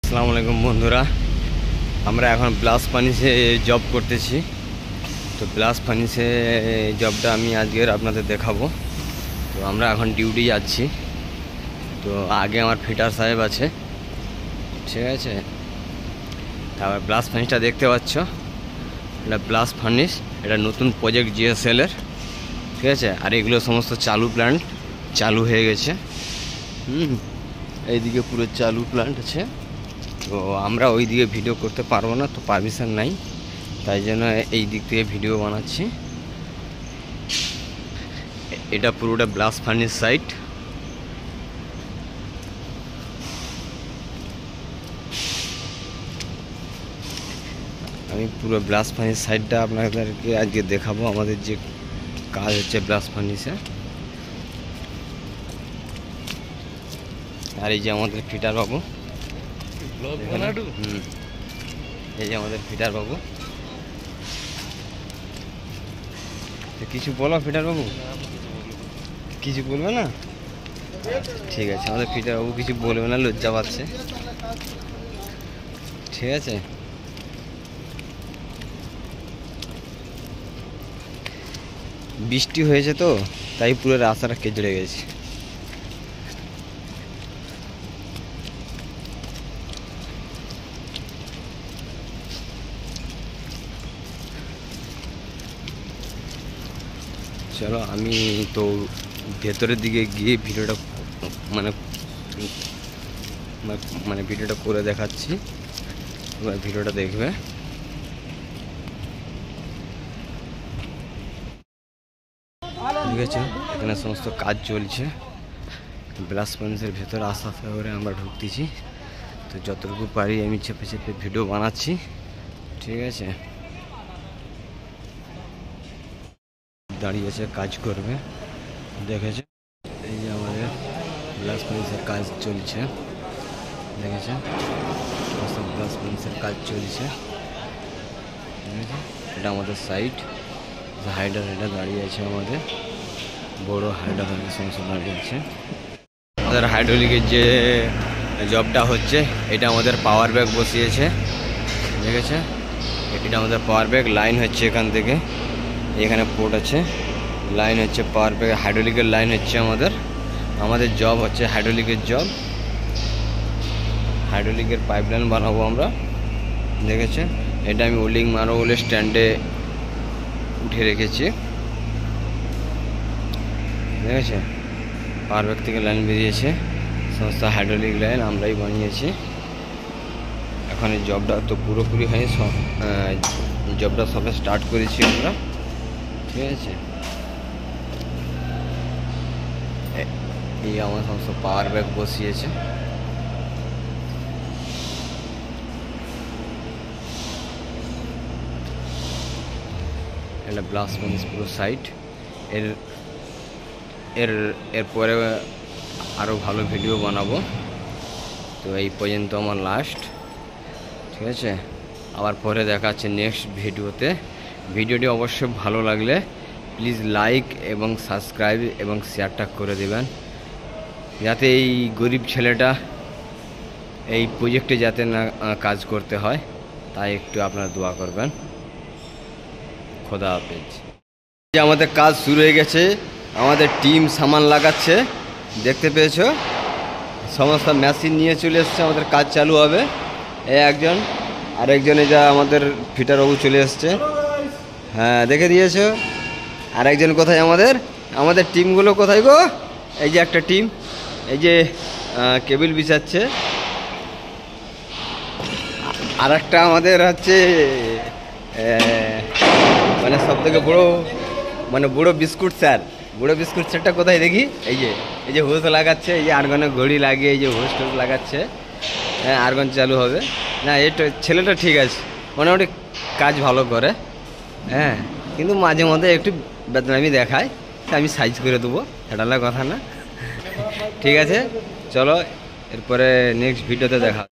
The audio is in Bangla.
আসসালামু আলাইকুম বন্ধুরা, আমরা এখন ব্লাস ফার্নিশে জব করতেছি। তো ব্লাস ফার্নিশে জবটা আমি আজকের আপনাদের দেখাবো। তো আমরা এখন ডিউটি যাচ্ছি। তো আগে আমার ফিটার সাহেব আছে, ঠিক আছে। তারপর ব্লাস ফার্নিশটা দেখতে পাচ্ছ, এটা ব্লাস ফার্নিশ, এটা নতুন প্রজেক্ট জিএসএলের, ঠিক আছে। আর এগুলো সমস্ত চালু প্ল্যান্ট, চালু হয়ে গেছে। এইদিকে পুরো চালু প্ল্যান্ট আছে। তো আমরা ওই দিকে ভিডিও করতে পারবো না, তো পারমিশন নাই, তাই জন্য এই দিক থেকে ভিডিও বানাচ্ছি। এটা পুরোটা ব্লাস ফার্নিশ সাইট। আমি পুরো ব্লাস ফার্নিশ সাইটটা আপনাদেরকে আজকে দেখাবো, আমাদের যে কাজ হচ্ছে ব্লাস ফার্নিশে। আর এই যে আমাদের ফিটার বাবু, এই যে আমাদের ফিটার বাবু। কিছু বলো ফিটার বাবু, কিছু বলবে না? ঠিক আছে, আমাদের ফিটার বাবু কিছু বলবে না, লজ্জা পাচ্ছে, ঠিক আছে। বৃষ্টি হয়েছে তো তাই পুরো রাস্তাটা কেজড়ে গেছে। চলো আমি তো ভেতরের দিকে গিয়ে ভিডিওটা মানে ভিডিওটা করে দেখাচ্ছি, তোমরা ভিডিওটা দেখবে। ঠিক আছে, এখানে সমস্ত কাজ চলছে। ব্লাস ফার্নিশের ভেতরে আস্তে আস্তে করে আমরা ঢুকতেছি। তো যতটুকু পারি আমি চেপে চেপে ভিডিও বানাচ্ছি, ঠিক আছে। দাঁড়িয়ে আছে, কাজ করবে, দেখেছে। এই যে আমাদের ব্লাস ফার্নিশের কাজ চলছে, দেখেছে, ব্লাস ফার্নিশের কাজ চলছে, ঠিক আছে। এটা আমাদের সাইট, হাইডার এটা দাঁড়িয়ে আছে, আমাদের বড় হাইডার সমস্ত দাঁড়িয়ে আছে। আমাদের হাইড্রোলিকের যে জবটা হচ্ছে, এটা আমাদের পাওয়ার ব্যাগ বসিয়েছে, ঠিক আছে। এটা আমাদের পাওয়ার ব্যাগ, লাইন হচ্ছে এখান থেকে, এখানে পোর্ট আছে, লাইন হচ্ছে পাওয়ার ব্যাগ, হাইড্রোলিকের লাইন হচ্ছে আমাদের জব হচ্ছে হাইড্রোলিকের জব। হাইড্রোলিকের পাইপলাইন বানাবো আমরা, দেখেছে। এটা আমি ওল্ডিং মারো বলে স্ট্যান্ডে উঠে রেখেছি, দেখেছে। পাওয়ার ব্যাগ থেকে লাইন বেরিয়েছে, সমস্ত হাইড্রোলিক লাইন আমরাই বানিয়েছি। এখন এই জবটা তো পুরোপুরি হয়নি, জবটা সবে স্টার্ট করেছি আমরা, ঠিক আছে। এই আমার সমস্ত পাওয়ার ব্যাগ বসিয়েছে। এটা ব্লাস ফার্নিশ পুরো সাইট। এরপরে আরও ভালো ভিডিও বানাবো। তো এই পর্যন্ত আমার লাস্ট, ঠিক আছে। আবার পরে দেখা হচ্ছে নেক্সট ভিডিওতে। ভিডিওটি অবশ্যই ভালো লাগলে প্লিজ লাইক এবং সাবস্ক্রাইব এবং শেয়ারটা করে দেবেন, যাতে এই গরিব ছেলেটা এই প্রজেক্টে যাতে না কাজ করতে হয়, তাই একটু আপনারা দোয়া করবেন। খোদা হাফেজ। আমাদের কাজ শুরু হয়ে গেছে, আমাদের টিম সামান লাগাচ্ছে, দেখতে পেয়েছো, সমস্ত মেশিন নিয়ে চলে এসছে, আমাদের কাজ চালু হবে। এই একজন, আরেকজনে যা আমাদের ফিটার বাবু চলে এসছে, হ্যাঁ দেখে দিয়েছো। আরেকজন কোথায়, আমাদের টিমগুলো কোথায় গো? এই যে একটা টিম, এই যে কেবিল বিছাচ্ছে। আর একটা আমাদের হচ্ছে মানে সব থেকে বড় বিস্কুট স্যার। বুড়ো বিস্কুট স্যারটা কোথায় দেখি? এই যে হোস লাগাচ্ছে, এই যে আর্গনের ঘড়ি লাগিয়ে এই যে হোস টোস লাগাচ্ছে। হ্যাঁ, আর্গন চালু হবে না। এটা ছেলেটা ঠিক আছে, মোটামুটি কাজ ভালো করে, হ্যাঁ, কিন্তু মাঝে মধ্যে একটু বেদনামি দেখায়, আমি সাইজ করে দেবো, এটা কথা না। ঠিক আছে, চলো এরপরে নেক্সট ভিডিওতে দেখা।